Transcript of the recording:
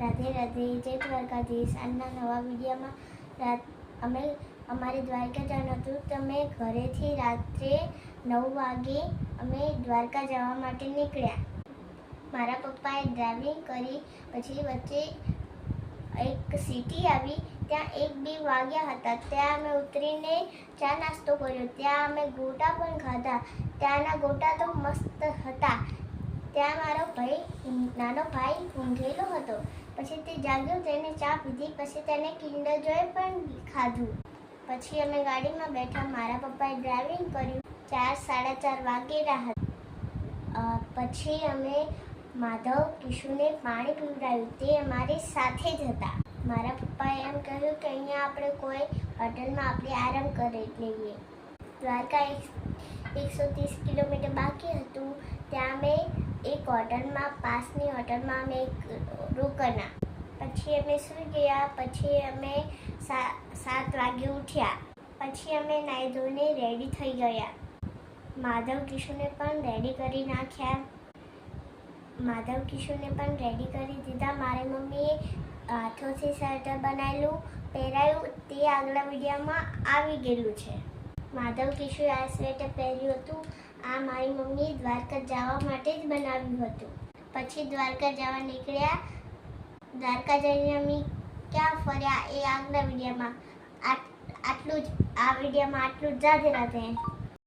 રાધે રાધે, જય દ્વારકાધીશ। આજના નવા વિડીયોમાં અમે અમારે દ્વારકા જવાનું હતું, તો અમે ઘરેથી રાત્રે 9 વાગે અમે દ્વારકા જવા માટે નીકળ્યા। મારા પપ્પાએ ડ્રાઇવિંગ કરી, પછી વચ્ચે એક સિટી આવી, ત્યાં 1-2 વાગ્યા હતા। ત્યાં અમે ઉતરીને ચા નાસ્તો કર્યો, ત્યાં અમે ગોટા પણ ખાધા। ત્યાંના ગોટા તો મસ્ત હતા। ત્યાં મારો નાનો ભાઈ ઊંઘેલો હતો, પછી તે જાગ્યો, તેને ચા પીધી, પછી તેને કિન્ડર જોય પણ ખાધું। પછી અમે ગાડીમાં બેઠા, મારા પપ્પાએ ડ્રાઇવિંગ કર્યું, 4-4:30 વાગેલા હતા। પછી અમે માધવ કિશુને પાણી પીવડાવ્યું, તે અમારી સાથે જ હતા। મારા પપ્પાએ એમ કહ્યું કે અહીંયા આપણે કોઈ હોટલમાં આપણે આરામ કરી લઈએ। દ્વારકા 130 કિલોમીટર બાકી હતું, ત્યાં અમે એક હોટલમાં, પાસની હોટલમાં અમે રોકાણા। પછી અમે સૂઈ ગયા। પછી અમે 7 વાગે ઉઠ્યા। પછી અમે નાહી ધોઈને રેડી થઈ ગયા। માધવ કિશુને પણ રેડી કરી નાખ્યા। માધવ કિશુને પણ રેડી કરી દીધા। મારી મમ્મીએ હાથોથી સ્વેટર બનાવેલું પહેરાયું, તે આગલા વિડીયોમાં આવી ગયેલું છે। માધવ કિશુએ આ સ્વેટર પહેર્યું હતું, આ મારી મમ્મીએ દ્વારકા જવા માટે જ બનાવ્યું હતું। પછી દ્વારકા જવા નીકળ્યા। દ્વારકા જઈને અમે ક્યાં ફર્યા એ આગલા વિડીયોમાં, આટલું જ, આ વિડીયોમાં આટલું જ। રાધે રાધે।